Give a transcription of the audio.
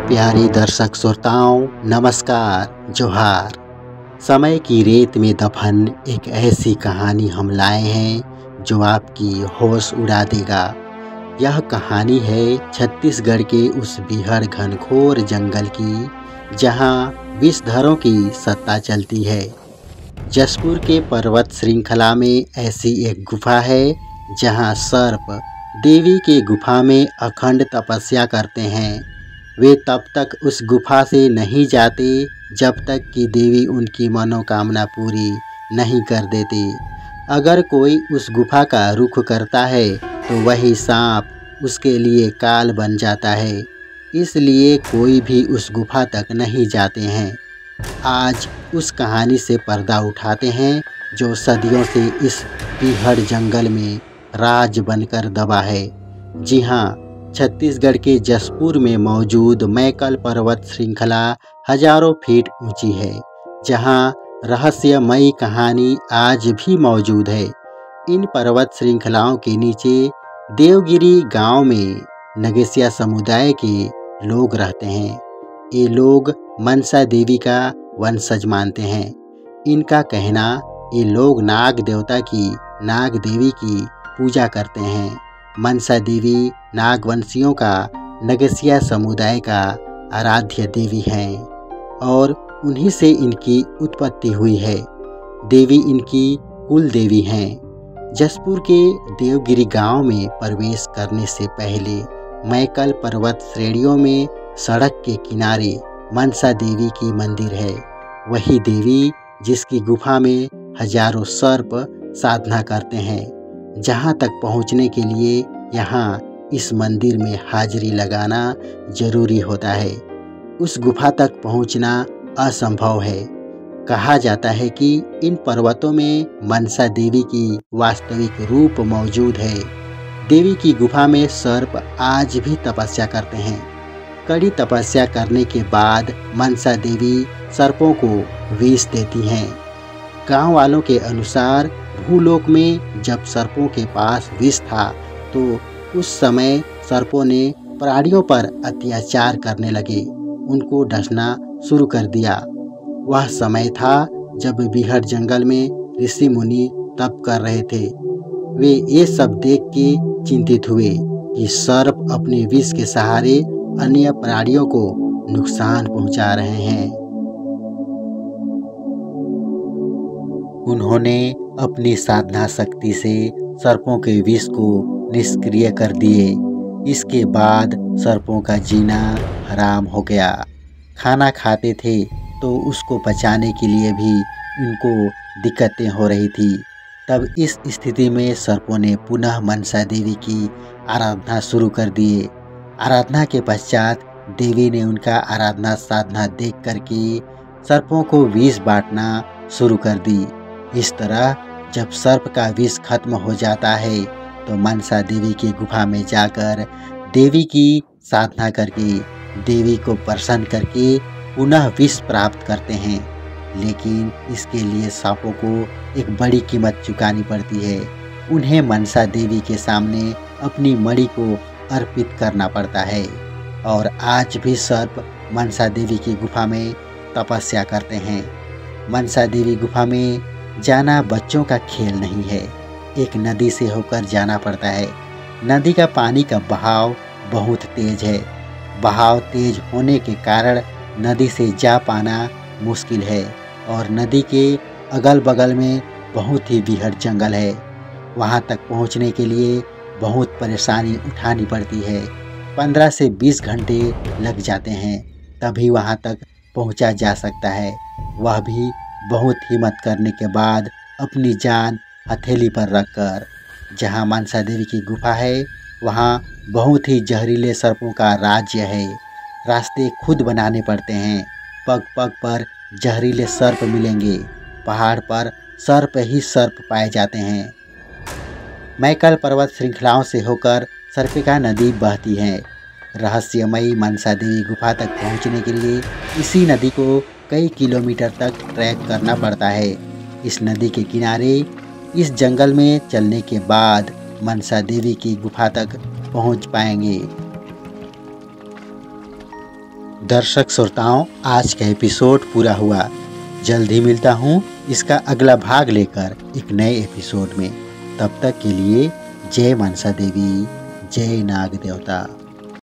प्यारे दर्शक श्रोताओं, नमस्कार, जोहार। समय की रेत में दफन एक ऐसी कहानी हम लाए हैं जो आपकी होश उड़ा देगा। यह कहानी है छत्तीसगढ़ के उस बीहड़ घनघोर जंगल की जहां विषधरों की सत्ता चलती है। जशपुर के पर्वत श्रृंखला में ऐसी एक गुफा है जहां सर्प देवी के गुफा में अखंड तपस्या करते हैं। वे तब तक उस गुफा से नहीं जाते जब तक कि देवी उनकी मनोकामना पूरी नहीं कर देती। अगर कोई उस गुफा का रुख करता है तो वही सांप उसके लिए काल बन जाता है, इसलिए कोई भी उस गुफा तक नहीं जाते हैं। आज उस कहानी से पर्दा उठाते हैं जो सदियों से इस बीहड़ जंगल में राज बनकर दबा है। जी हाँ, छत्तीसगढ़ के जशपुर में मौजूद मैकल पर्वत श्रृंखला हजारों फीट ऊंची है, जहां रहस्यमयी कहानी आज भी मौजूद है। इन पर्वत श्रृंखलाओं के नीचे देवगिरी गांव में नगेसिया समुदाय के लोग रहते हैं। ये लोग मनसा देवी का वंशज मानते हैं। इनका कहना ये लोग नाग देवता की नाग देवी की पूजा करते हैं। मनसा देवी नागवंशियों का नगेसिया समुदाय का आराध्य देवी हैं और उन्हीं से इनकी उत्पत्ति हुई है। देवी इनकी कुल देवी हैं। जशपुर के देवगिरी गांव में प्रवेश करने से पहले मैकल पर्वत श्रेणियों में सड़क के किनारे मनसा देवी की मंदिर है। वही देवी जिसकी गुफा में हजारों सर्प साधना करते हैं। जहां तक पहुंचने के लिए यहाँ इस मंदिर में हाजिरी लगाना जरूरी होता है। उस गुफा तक पहुंचना असंभव है। कहा जाता है कि इन पर्वतों में मनसा देवी की वास्तविक रूप मौजूद है। देवी की गुफा में सर्प आज भी तपस्या करते हैं। कड़ी तपस्या करने के बाद मनसा देवी सर्पों को विष देती हैं। गांव वालों के अनुसार भूलोक में जब सर्पों के पास विष था तो उस समय सर्पों ने प्राणियों पर अत्याचार करने लगे, उनको डसना शुरू कर दिया। वह समय था जब बीहड़ जंगल में ऋषि मुनि तप कर रहे थे। वे ये सब देख के चिंतित हुए कि सर्प अपने विष के सहारे अन्य प्राणियों को नुकसान पहुंचा रहे हैं। उन्होंने अपनी साधना शक्ति से सर्पों के विष को निष्क्रिय कर दिए। इसके बाद सर्पों का जीना हराम हो गया। खाना खाते थे तो उसको पचाने के लिए भी इनको दिक्कतें हो रही थी। तब इस स्थिति में सर्पों ने पुनः मनसा देवी की आराधना शुरू कर दिए। आराधना के पश्चात देवी ने उनका आराधना साधना देख करके सर्पों को विष बांटना शुरू कर दी। इस तरह जब सर्प का विष खत्म हो जाता है तो मनसा देवी की गुफा में जाकर देवी की साधना करके देवी को प्रसन्न करके पुनः विष प्राप्त करते हैं। लेकिन इसके लिए सांपों को एक बड़ी कीमत चुकानी पड़ती है। उन्हें मनसा देवी के सामने अपनी मणि को अर्पित करना पड़ता है। और आज भी सर्प मनसा देवी की गुफा में तपस्या करते हैं। मनसा देवी गुफा में जाना बच्चों का खेल नहीं है। एक नदी से होकर जाना पड़ता है। नदी का पानी का बहाव बहुत तेज है। बहाव तेज होने के कारण नदी से जा पाना मुश्किल है और नदी के अगल बगल में बहुत ही बीहड़ जंगल है। वहां तक पहुंचने के लिए बहुत परेशानी उठानी पड़ती है। 15 से 20 घंटे लग जाते हैं, तभी वहां तक पहुंचा जा सकता है। वह भी बहुत हिम्मत करने के बाद अपनी जान हथेली पर रखकर। जहां मनसा देवी की गुफा है वहां बहुत ही जहरीले सर्पों का राज्य है। रास्ते खुद बनाने पड़ते हैं। पग पग पर जहरीले सर्प मिलेंगे। पहाड़ पर सर्प ही सर्प पाए जाते हैं। मैकल पर्वत श्रृंखलाओं से होकर सर्पिका नदी बहती है। रहस्यमयी मनसा देवी गुफा तक पहुंचने के लिए इसी नदी को कई किलोमीटर तक ट्रैक करना पड़ता है। इस नदी के किनारे इस जंगल में चलने के बाद मनसा देवी की गुफा तक पहुंच पाएंगे। दर्शक श्रोताओं, आज का एपिसोड पूरा हुआ। जल्द ही मिलता हूँ इसका अगला भाग लेकर एक नए एपिसोड में। तब तक के लिए जय मनसा देवी, जय नाग देवता।